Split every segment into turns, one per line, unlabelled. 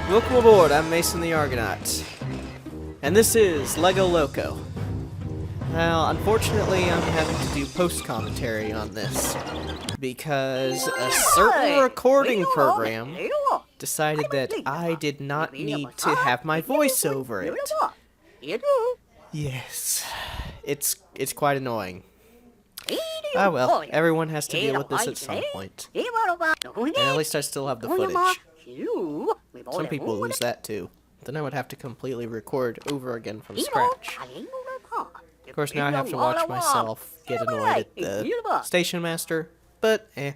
Welcome aboard, I'm Mason the Argonaut. And this is Lego Loco. Now, unfortunately, I'm having to do post-commentary on this because a certain recording program decided that I did not need to have my voice over it. Yes, it's quite annoying. Ah well, everyone has to deal with this at some point. And at least I still have the footage. Some people lose that too. Then I would have to completely record over again from scratch. Of course, now I have to watch myself get annoyed at the station master, but I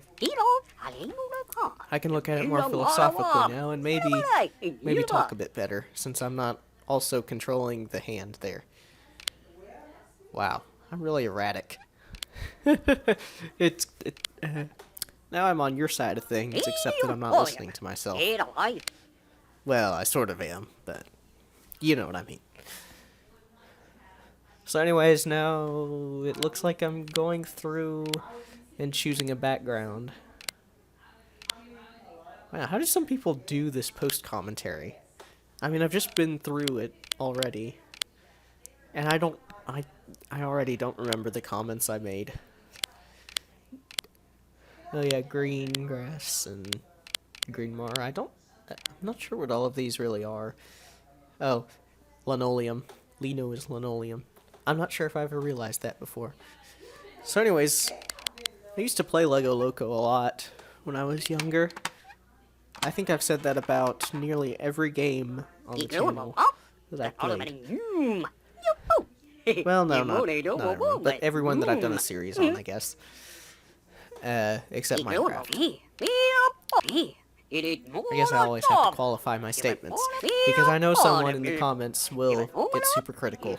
can look at it more philosophically now and maybe talk a bit better, since I'm not also controlling the hand there. Wow, I'm really erratic. Now I'm on your side of things, except that I'm not listening to myself. Well, I sort of am, but you know what I mean. So anyways, now it looks like I'm going through and choosing a background. Wow, how do some people do this post-commentary? I mean, I've just been through it already. And I already don't remember the comments I made. Oh yeah, green grass and green mar. I'm not sure what all of these really are. Oh, linoleum. Lino is linoleum. I'm not sure if I ever realized that before. So anyways, I used to play Lego Loco a lot when I was younger. I think I've said that about nearly every game on the channel that I played. Well, no, not everyone, but everyone that I've done a series on, I guess. Except Minecraft. I guess I always have to qualify my statements, because I know someone in the comments will get super critical.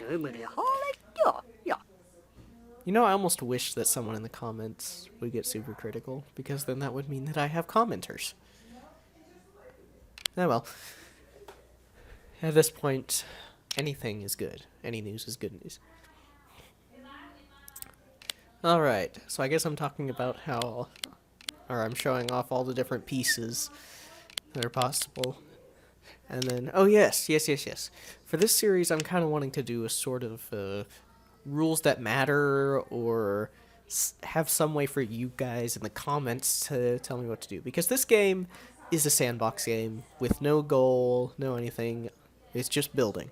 You know, I almost wish that someone in the comments would get super critical, because then that would mean that I have commenters. Oh well. At this point, anything is good. Any news is good news. Alright, so I guess I'm talking about I'm showing off all the different pieces that are possible. And then, oh yes. For this series, I'm kind of wanting to do a sort of rules that matter, or have some way for you guys in the comments to tell me what to do. Because this game is a sandbox game with no goal, no anything. It's just building.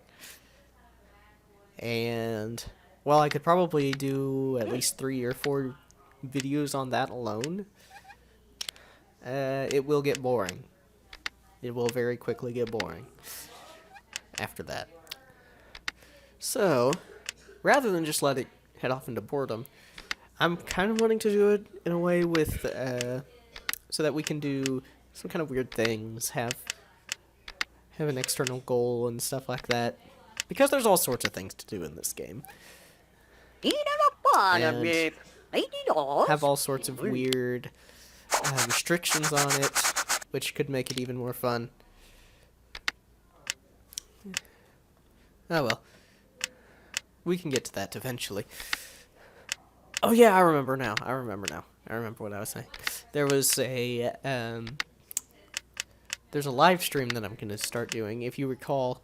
And, well, I could probably do at least 3 or 4 videos on that alone. It will get boring. It will very quickly get boring after that. So, rather than just let it head off into boredom, I'm kind of wanting to do it in a way with, so that we can do some kind of weird things, have an external goal and stuff like that. Because there's all sorts of things to do in this game. And have all sorts of weird restrictions on it, which could make it even more fun. Oh well. We can get to that eventually. Oh yeah, I remember now. I remember what I was saying. There's a live stream that I'm going to start doing. If you recall,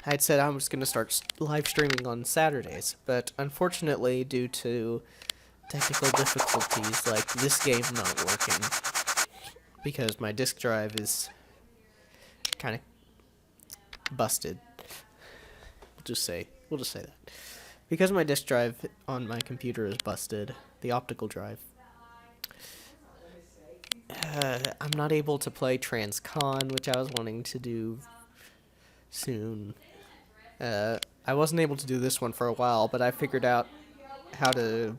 I had said I was going to start live streaming on Saturdays, but unfortunately, due to technical difficulties like this game not working, because my disk drive is kind of busted. We'll just say that. Because my disk drive on my computer is busted, the optical drive, I'm not able to play Transcon, which I was wanting to do soon. I wasn't able to do this one for a while, but I figured out how to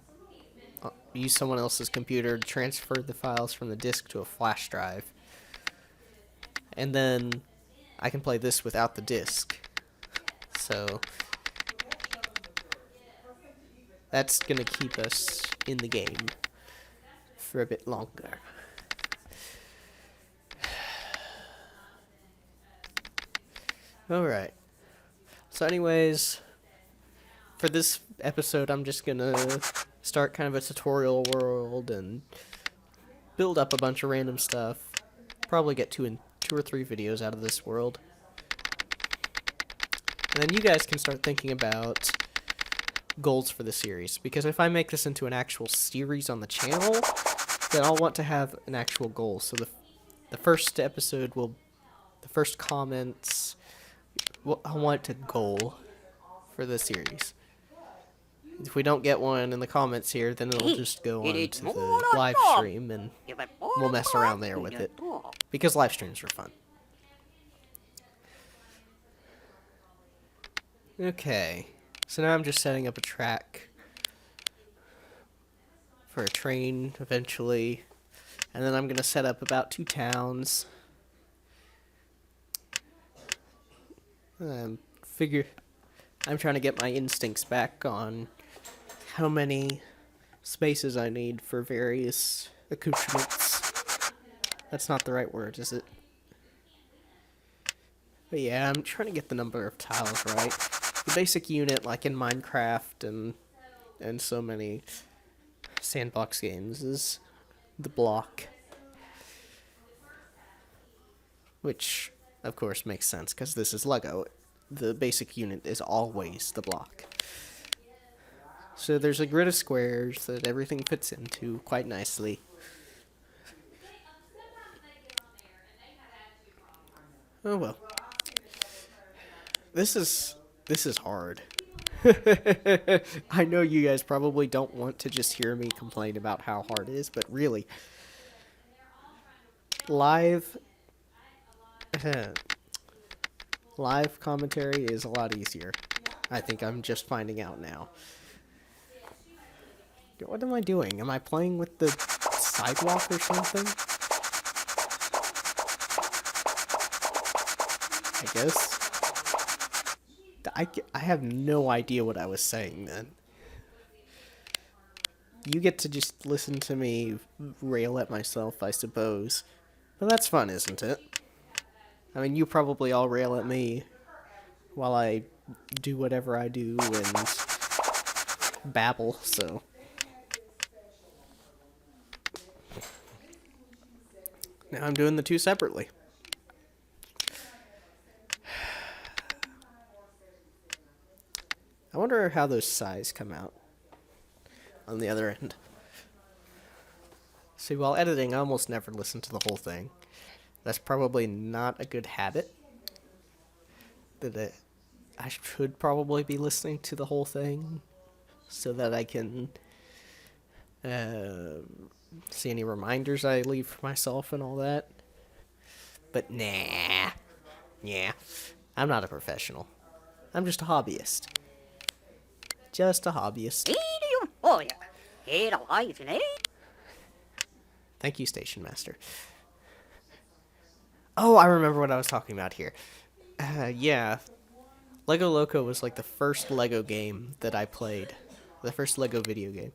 use someone else's computer to transfer the files from the disk to a flash drive. And then I can play this without the disk. So that's gonna keep us in the game for a bit longer. Alright. So anyways, for this episode, I'm just gonna start kind of a tutorial world and build up a bunch of random stuff. Probably get too 2 or 3 videos out of this world. And then you guys can start thinking about goals for the series. Because if I make this into an actual series on the channel, then I'll want to have an actual goal. So the first episode will... The first comments... Well, I want a goal for the series. If we don't get one in the comments here, then it'll just go on to the live stream, and we'll mess around there with it. Because live streams are fun. Okay, so now I'm just setting up a track for a train eventually, and then I'm going to set up about 2 towns. I'm trying to get my instincts back on how many spaces I need for various accoutrements. That's not the right word, is it? But yeah, I'm trying to get the number of tiles right. The basic unit, like in Minecraft and so many sandbox games, is the block. Which, of course, makes sense, because this is Lego. The basic unit is always the block. So there's a grid of squares that everything fits into quite nicely. Oh well. This is hard. I know you guys probably don't want to just hear me complain about how hard it is, but really, live commentary is a lot easier. I think I'm just finding out now. What am I doing? Am I playing with the sidewalk or something? I guess. I have no idea what I was saying then. You get to just listen to me rail at myself, I suppose. But that's fun, isn't it? I mean, you probably all rail at me while I do whatever I do and babble, so... Now I'm doing the 2 separately. I wonder how those sighs come out on the other end. See, while editing, I almost never listen to the whole thing. That's probably not a good habit. I should probably be listening to the whole thing so that I can see any reminders I leave for myself and all that. But nah. Yeah. I'm not a professional. I'm just a hobbyist. Just a hobbyist. Thank you, Station Master. Oh, I remember what I was talking about here. Yeah. Lego Loco was like the first Lego game that I played. The first Lego video game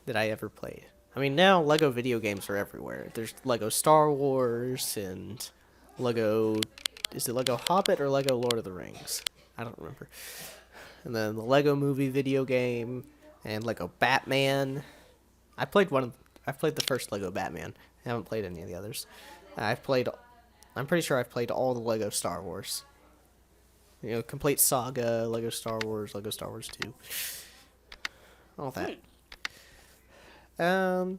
that I ever played. I mean, now Lego video games are everywhere. There's Lego Star Wars and Lego... Is it Lego Hobbit or Lego Lord of the Rings? I don't remember. And then the Lego Movie video game and Lego Batman. I've played the first Lego Batman. I haven't played any of the others. I'm pretty sure I've played all the Lego Star Wars. You know, complete saga, Lego Star Wars 2. All that. Oh,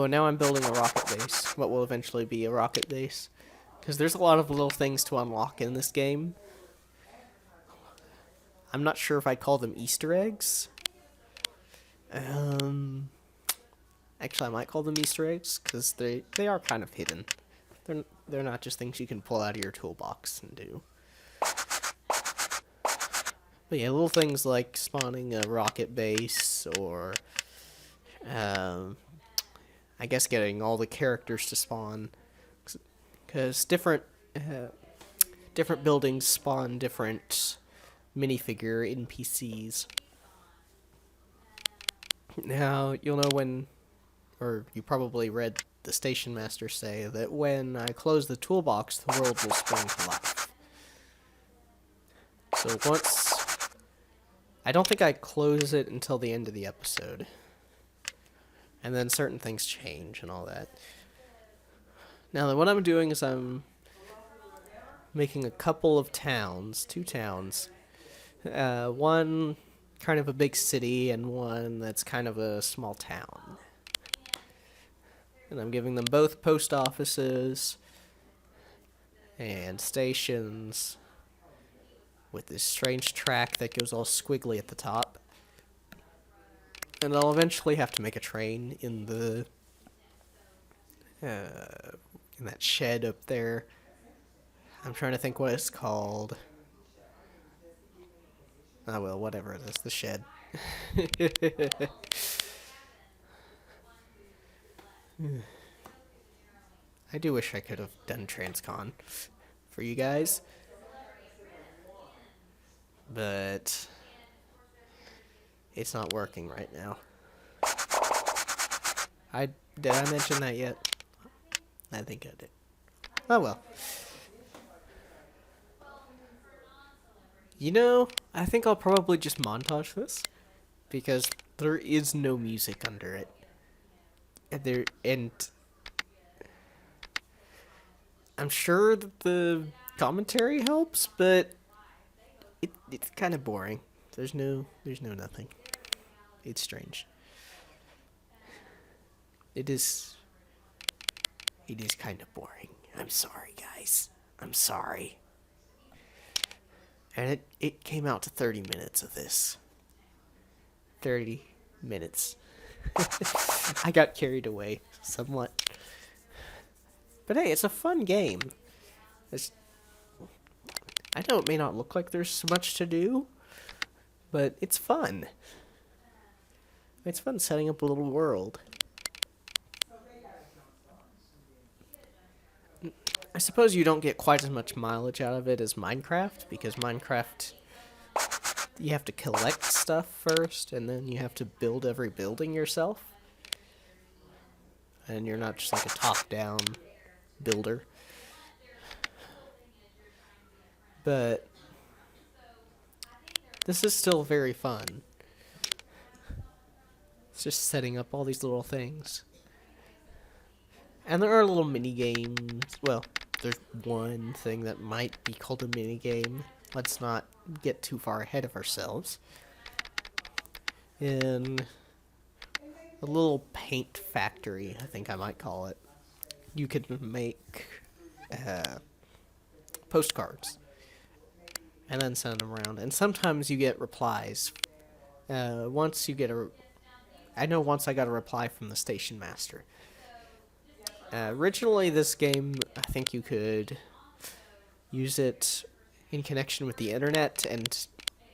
and now I'm building a rocket base. What will eventually be a rocket base. Because there's a lot of little things to unlock in this game. I'm not sure if I'd call them Easter eggs. Actually, I might call them Easter eggs, because they are kind of hidden. They're not just things you can pull out of your toolbox and do. But yeah, little things like spawning a rocket base, or I guess getting all the characters to spawn, because different buildings spawn different minifigure NPCs. Now, you'll know when, or you probably read the Station Master say that when I close the toolbox, the world will spring to life. So once... I don't think I close it until the end of the episode. And then certain things change and all that. Now, what I'm doing is I'm making a couple of towns, 2 towns. One kind of a big city and one that's kind of a small town. And I'm giving them both post offices and stations with this strange track that goes all squiggly at the top. And I'll eventually have to make a train in the in that shed up there. I'm trying to think what it's called. Oh well, whatever it is, the shed. I do wish I could have done Transcon for you guys. But it's not working right now. Did I mention that yet? I think I did. Oh well. You know, I think I'll probably just montage this because there is no music under it. And I'm sure that the commentary helps, but it's kind of boring. There's no nothing. It's strange. It is kind of boring. I'm sorry, guys. I'm sorry. And it came out to 30 minutes of this. 30 minutes. I got carried away somewhat. But hey, it's a fun game. I know it may not look like there's so much to do, but it's fun. It's fun setting up a little world. I suppose you don't get quite as much mileage out of it as Minecraft, because Minecraft, you have to collect stuff first, and then you have to build every building yourself. And you're not just like a top-down builder. But this is still very fun. It's just setting up all these little things. And there are little mini games. Well, there's one thing that might be called a mini game. Let's not get too far ahead of ourselves. In a little paint factory, I think I might call it, you can make postcards and then send them around. And sometimes you get replies. Once I know once I got a reply from the station master. Originally, this game, I think you could use it in connection with the internet, and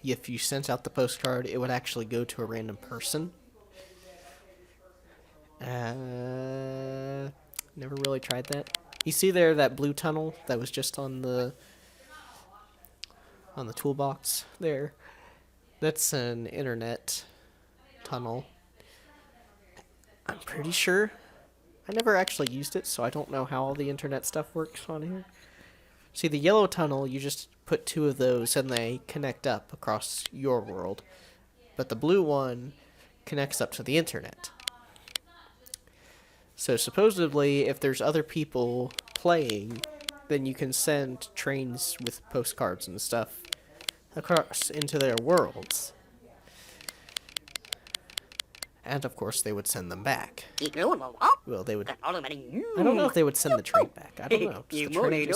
if you sent out the postcard, it would actually go to a random person. Never really tried that. You see there that blue tunnel that was just on the toolbox there? That's an internet tunnel. I'm pretty sure. I never actually used it, so I don't know how all the internet stuff works on here. See, the yellow tunnel, you just put 2 of those and they connect up across your world. But the blue one connects up to the internet. So supposedly, if there's other people playing, then you can send trains with postcards and stuff across into their worlds. And of course, they would send them back. Well, they would. I don't know if they would send the train back. I don't know. Does the train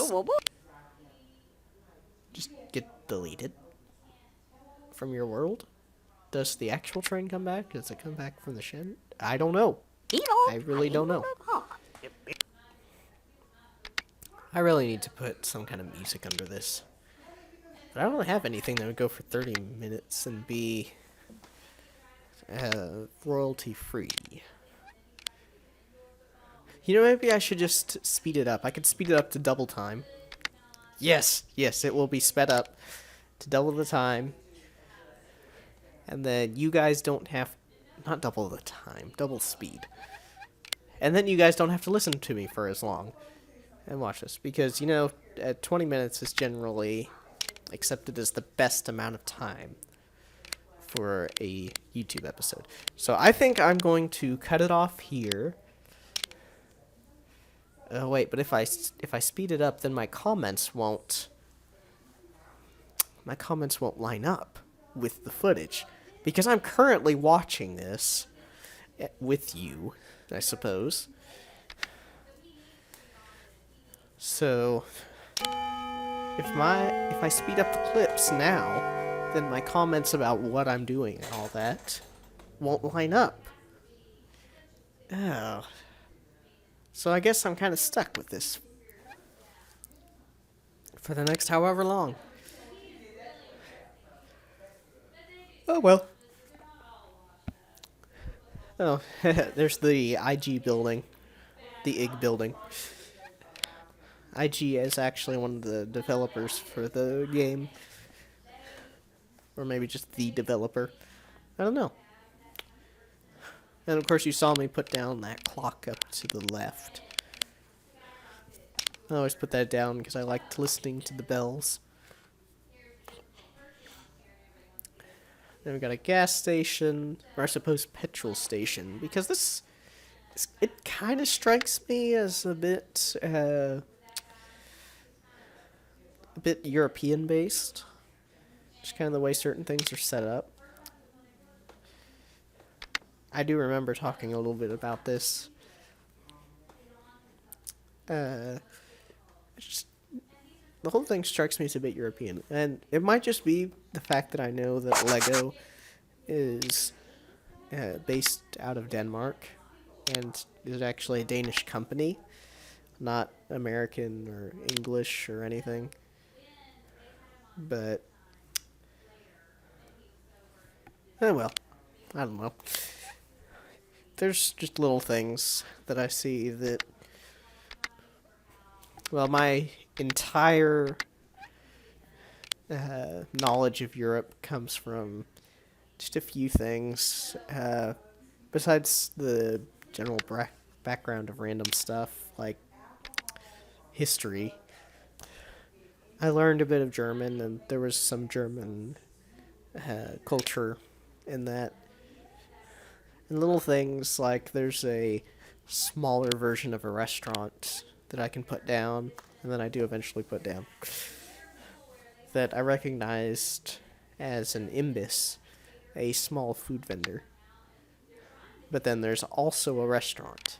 just get deleted from your world? Does the actual train come back? Does it come back from the shed? I don't know. I really don't know. I really need to put some kind of music under this. But I don't have anything that would go for 30 minutes and be royalty free. You know, maybe I should just speed it up. I could speed it up to double time. Yes, it will be sped up to double the time. And then you guys don't have, not double the time, double speed. And then you guys don't have to listen to me for as long. And watch this, because, you know, 20 minutes is generally accepted as the best amount of time for a YouTube episode. So I think I'm going to cut it off here. Oh wait, but if I speed it up, then my comments won't line up with the footage, because I'm currently watching this with you, I suppose. So if I speed up the clips now, then my comments about what I'm doing and all that won't line up. Oh. So I guess I'm kind of stuck with this for the next however long. Oh well. Oh, there's the IG building. The IG building. IG is actually one of the developers for the game. Or maybe just the developer. I don't know. And of course you saw me put down that clock up to the left. I always put that down because I liked listening to the bells. Then we got a gas station, or I suppose petrol station, because this it kind of strikes me as a bit European based. Just kind of the way certain things are set up. I do remember talking a little bit about this. Just, the whole thing strikes me as a bit European, and it might just be the fact that I know that Lego is based out of Denmark and is actually a Danish company, not American or English or anything. But well, I don't know. There's just little things that I see that, well, my entire knowledge of Europe comes from just a few things. Besides the general background of random stuff, like history. I learned a bit of German, and there was some German culture in that. And little things like there's a smaller version of a restaurant that I can put down, and then I do eventually put down, that I recognized as an imbis, a small food vendor. But then there's also a restaurant.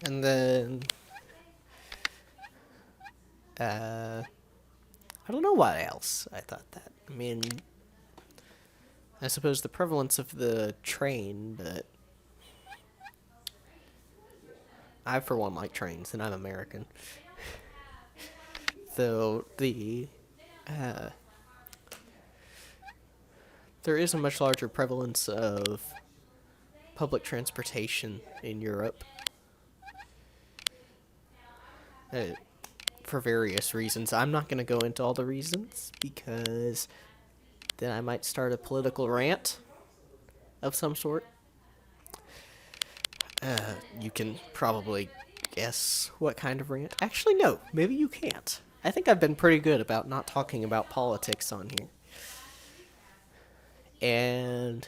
And then I don't know why else I thought that. I mean, I suppose the prevalence of the train, but I, for one, like trains, and I'm American. Though there is a much larger prevalence of public transportation in Europe. For various reasons. I'm not going to go into all the reasons, because then I might start a political rant of some sort. You can probably guess what kind of rant. Actually, no, maybe you can't. I think I've been pretty good about not talking about politics on here. And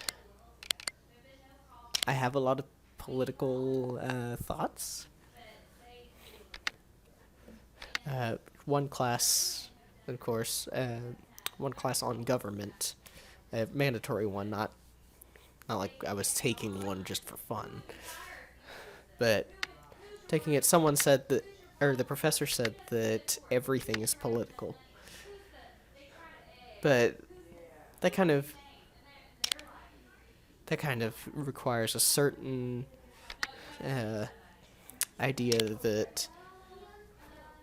I have a lot of political thoughts. One class, of course, one class on government, a mandatory one, not like I was taking one just for fun. But taking it, someone said that, or the professor said that everything is political. But that kind of requires a certain idea that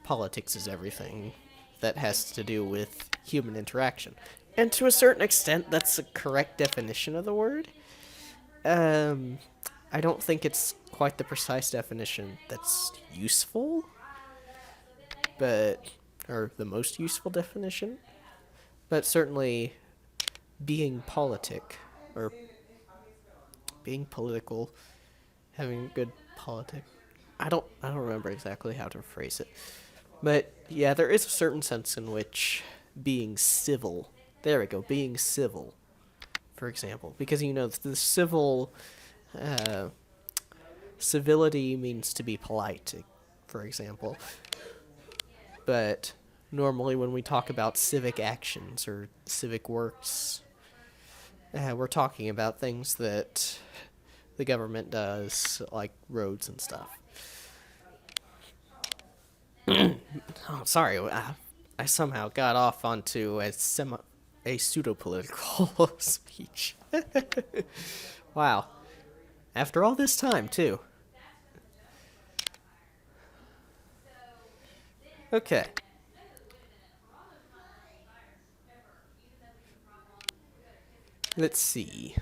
politics is everything that has to do with human interaction. And to a certain extent, that's a correct definition of the word. I don't think it's quite the precise definition that's useful, or the most useful definition. But certainly, being or being political, having good politics. I don't remember exactly how to phrase it. But yeah, there is a certain sense in which being civil, being civil, for example, because the civil civility means to be polite, for example. But normally when we talk about civic actions or civic works, we're talking about things that the government does, like roads and stuff. Oh, sorry. I somehow got off onto a pseudo-political speech. Wow. After all this time, too. Okay. Let's see.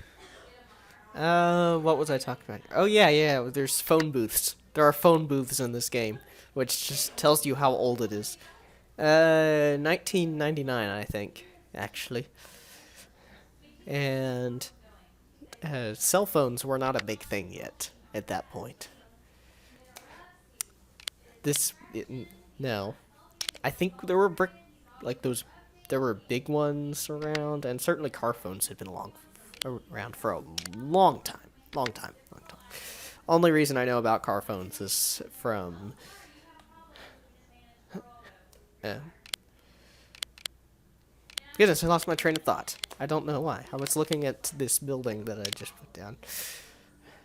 What was I talking about? Oh, yeah, there's phone booths. There are phone booths in this game, which just tells you how old it is. 1999, I think, actually. And cell phones were not a big thing yet at that point. No. I think there were like those, there were big ones around, and certainly car phones had been around for a long time. Long time. Only reason I know about car phones is from goodness, I lost my train of thought. I don't know why. I was looking at this building that I just put down,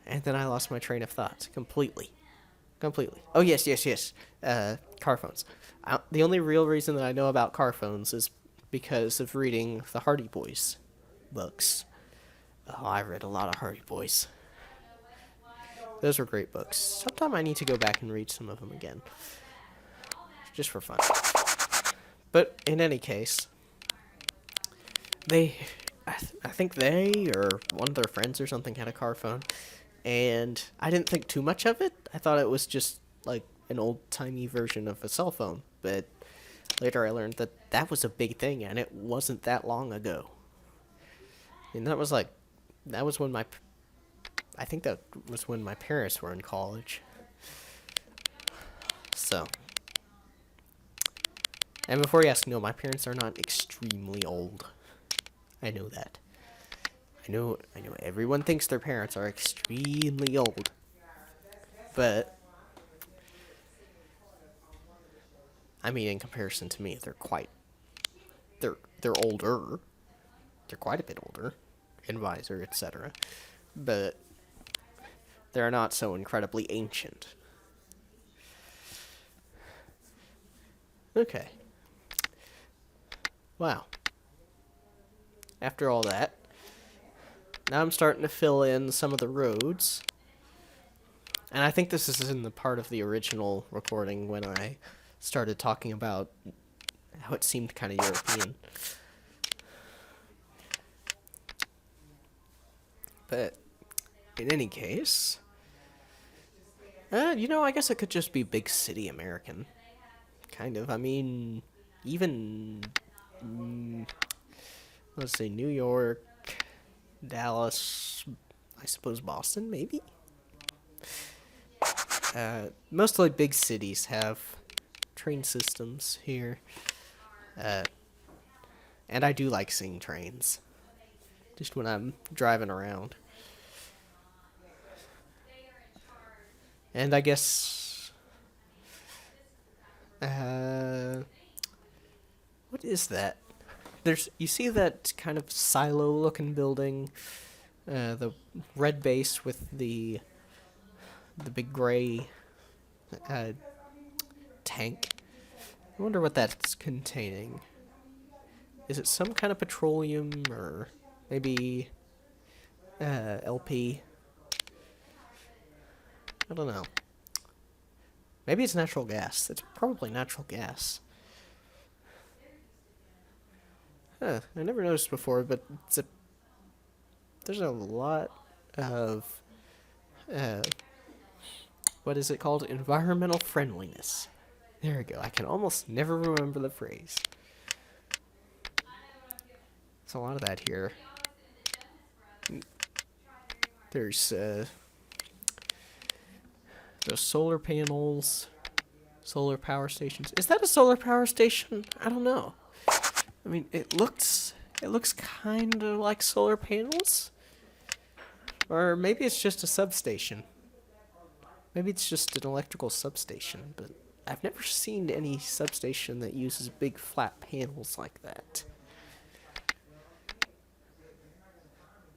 and then I lost my train of thought completely. Oh, yes. Car phones. The only real reason that I know about car phones is because of reading the Hardy Boys books. Oh, I read a lot of Hardy Boys. Those were great books. Sometime I need to go back and read some of them again. Just for fun. But in any case, I think they or one of their friends or something had a car phone, and I didn't think too much of it. I thought it was just like an old-timey version of a cell phone, but later I learned that that was a big thing, and it wasn't that long ago. And that was when I think that was when my parents were in college. So, and before you ask, no, my parents are not extremely old. I know that. I know everyone thinks their parents are extremely old. But I mean, in comparison to me, they're older. They're quite a bit older, and wiser, etc. But they're not so incredibly ancient. Okay. Wow. After all that, now I'm starting to fill in some of the roads. And I think this is in the part of the original recording when I started talking about how it seemed kind of European. But in any case, I guess it could just be big city American. Kind of. I mean, even, let's say New York, Dallas, I suppose Boston, maybe? Mostly big cities have train systems here. And I do like seeing trains. Just when I'm driving around. And I guess... what is that? You see that kind of silo-looking building? The red base with the big gray tank. I wonder what that's containing. Is it some kind of petroleum or maybe LP? I don't know. Maybe it's natural gas. It's probably natural gas. I never noticed before, but there's a lot of what is it called? Environmental friendliness. There we go. I can almost never remember the phrase. There's a lot of that here. There's solar panels, solar power stations. Is that a solar power station? I don't know. I mean, it looks kind of like solar panels, or maybe it's just a substation. Maybe it's just an electrical substation, but I've never seen any substation that uses big flat panels like that.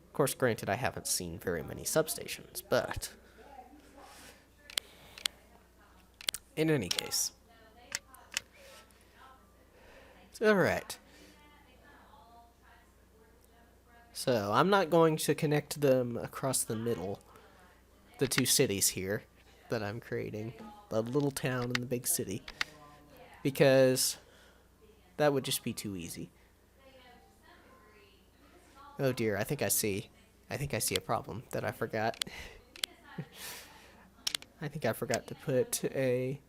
Of course, granted, I haven't seen very many substations, but in any case. Alright. So, I'm not going to connect them across the middle, the two cities here that I'm creating, the little town and the big city, because that would just be too easy. Oh dear, I think I see a problem that I forgot. I think I forgot to put a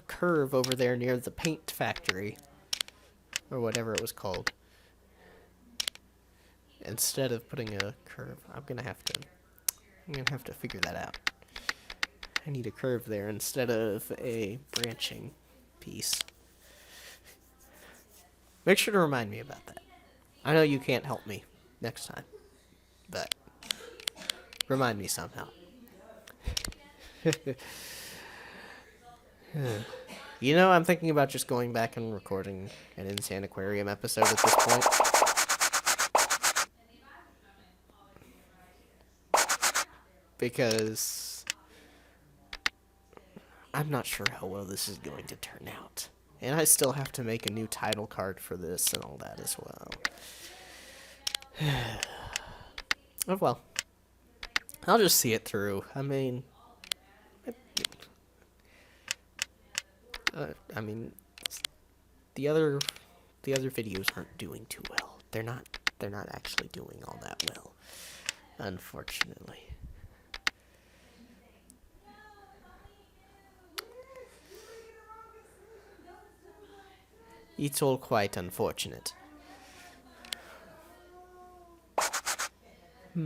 curve over there near the paint factory, or whatever it was called. Instead of putting a curve, I'm gonna have to figure that out. I need a curve there instead of a branching piece. Make sure to remind me about that. I know you can't help me next time, but remind me somehow. You know, I'm thinking about just going back and recording an Insane Aquarium episode at this point. Because I'm not sure how well this is going to turn out. And I still have to make a new title card for this and all that as well. Oh well. I'll just see it through. I mean, the other videos aren't doing too well. They're not actually doing all that well, unfortunately. It's all quite unfortunate. I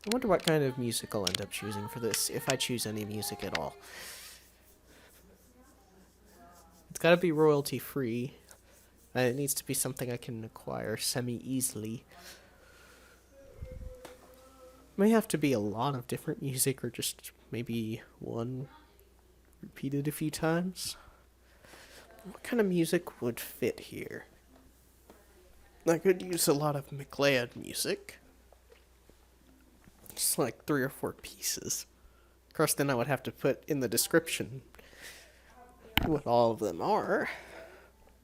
wonder what kind of music I'll end up choosing for this, if I choose any music at all. It's gotta be royalty free, and it needs to be something I can acquire semi-easily. May have to be a lot of different music, or just maybe one repeated a few times. What kind of music would fit here? I could use a lot of Macleod music. Just like 3 or 4 pieces. Of course, then I would have to put in the description what all of them are.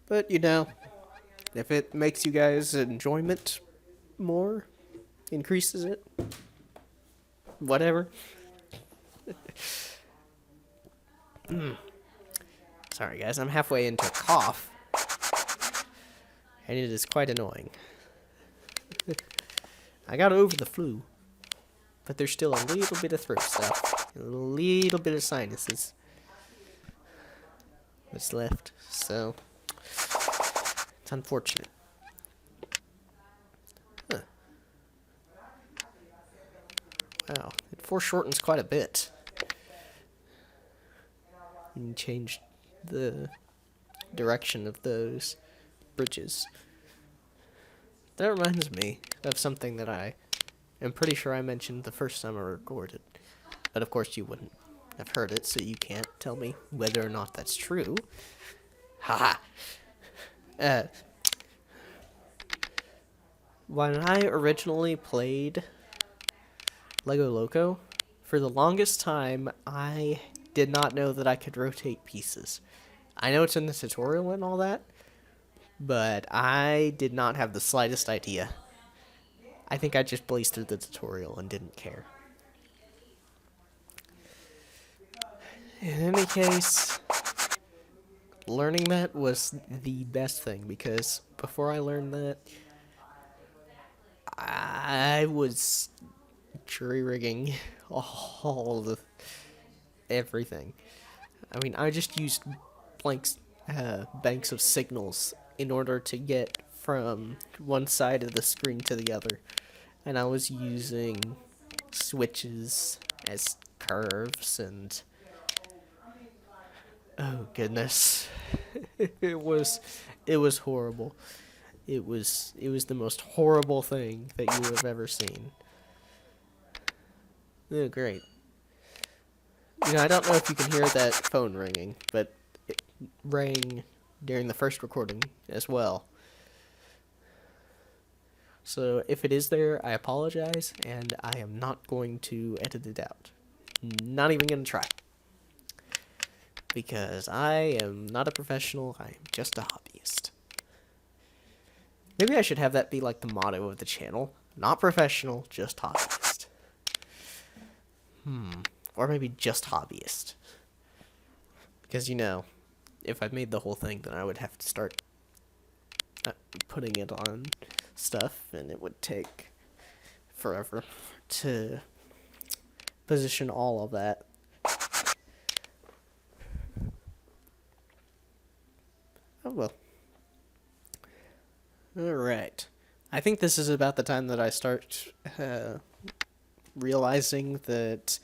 But, you know, if it makes you guys' enjoyment more, increases it, whatever. Sorry, guys, I'm halfway into a cough. And it is quite annoying. I got over the flu. But there's still a little bit of throat stuff. A little bit of sinuses. What's left. So, it's unfortunate. Huh. Wow, it foreshortens quite a bit. And changed the direction of those bridges. That reminds me of something that I am pretty sure I mentioned the first time I recorded. But of course you wouldn't have heard it, so you can't tell me whether or not that's true. Haha. When I originally played Lego Loco, for the longest time, I did not know that I could rotate pieces. I know it's in the tutorial and all that, but I did not have the slightest idea. I think I just blazed through the tutorial and didn't care. In any case, learning that was the best thing, because before I learned that, I was jury-rigging all the everything. I mean, I just used banks of signals in order to get from one side of the screen to the other. And I was using switches as curves and... oh goodness. it was horrible. It was the most horrible thing that you would have ever seen. Oh great. You know, I don't know if you can hear that phone ringing, but it rang during the first recording as well. So if it is there, I apologize, and I am not going to edit it out. Not even going to try. Because I am not a professional, I am just a hobbyist. Maybe I should have that be like the motto of the channel. Not professional, just hobbyist. Or maybe just hobbyist. Because, you know, if I made the whole thing, then I would have to start putting it on stuff, and it would take forever to position all of that. Oh well. Alright. I think this is about the time that I start realizing that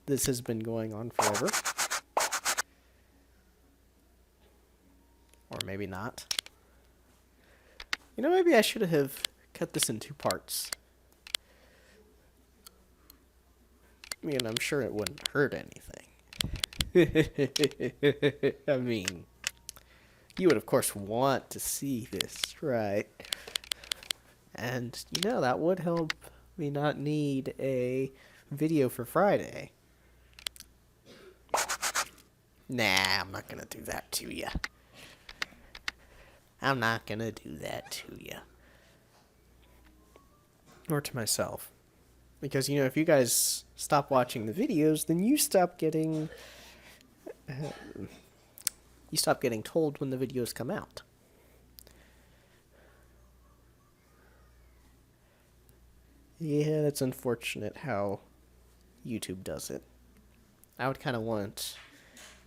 this has been going on forever. Or maybe not. You know, maybe I should have cut this in 2 parts. I mean, I'm sure it wouldn't hurt anything. I mean, you would, of course, want to see this, right? And, you know, that would help me not need a video for Friday. Nah, I'm not gonna do that to ya. I'm not gonna do that to ya. Or to myself. Because, you know, if you guys stop watching the videos, then you stop getting... you stop getting told when the videos come out. Yeah, that's unfortunate how YouTube does it. I would kind of want,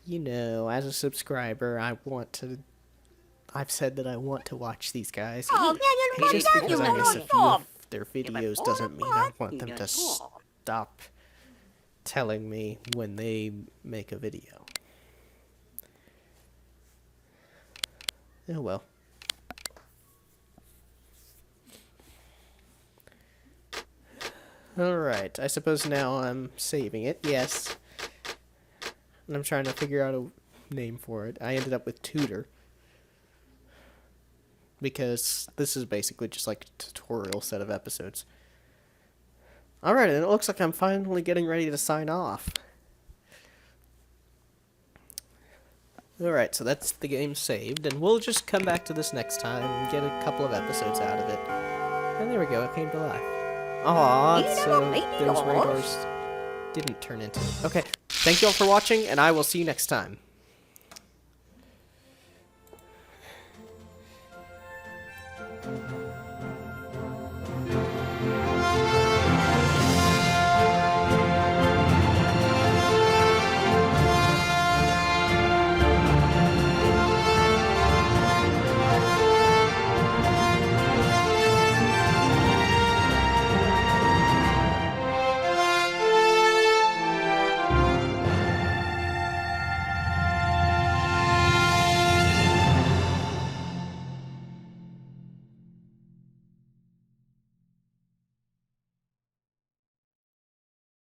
you know, as a subscriber, I've said that I want to watch these guys. And just because I miss a few of their videos doesn't mean I want them to stop telling me when they make a video. Oh well. Alright, I suppose now I'm saving it, yes. And I'm trying to figure out a name for it. I ended up with Tutor. Because this is basically just like a tutorial set of episodes. Alright, and it looks like I'm finally getting ready to sign off. Alright, so that's the game saved, and we'll just come back to this next time and get a couple of episodes out of it. And there we go, it came to life. Aww, so those radars didn't turn into... Okay, thank you all for watching, and I will see you next time.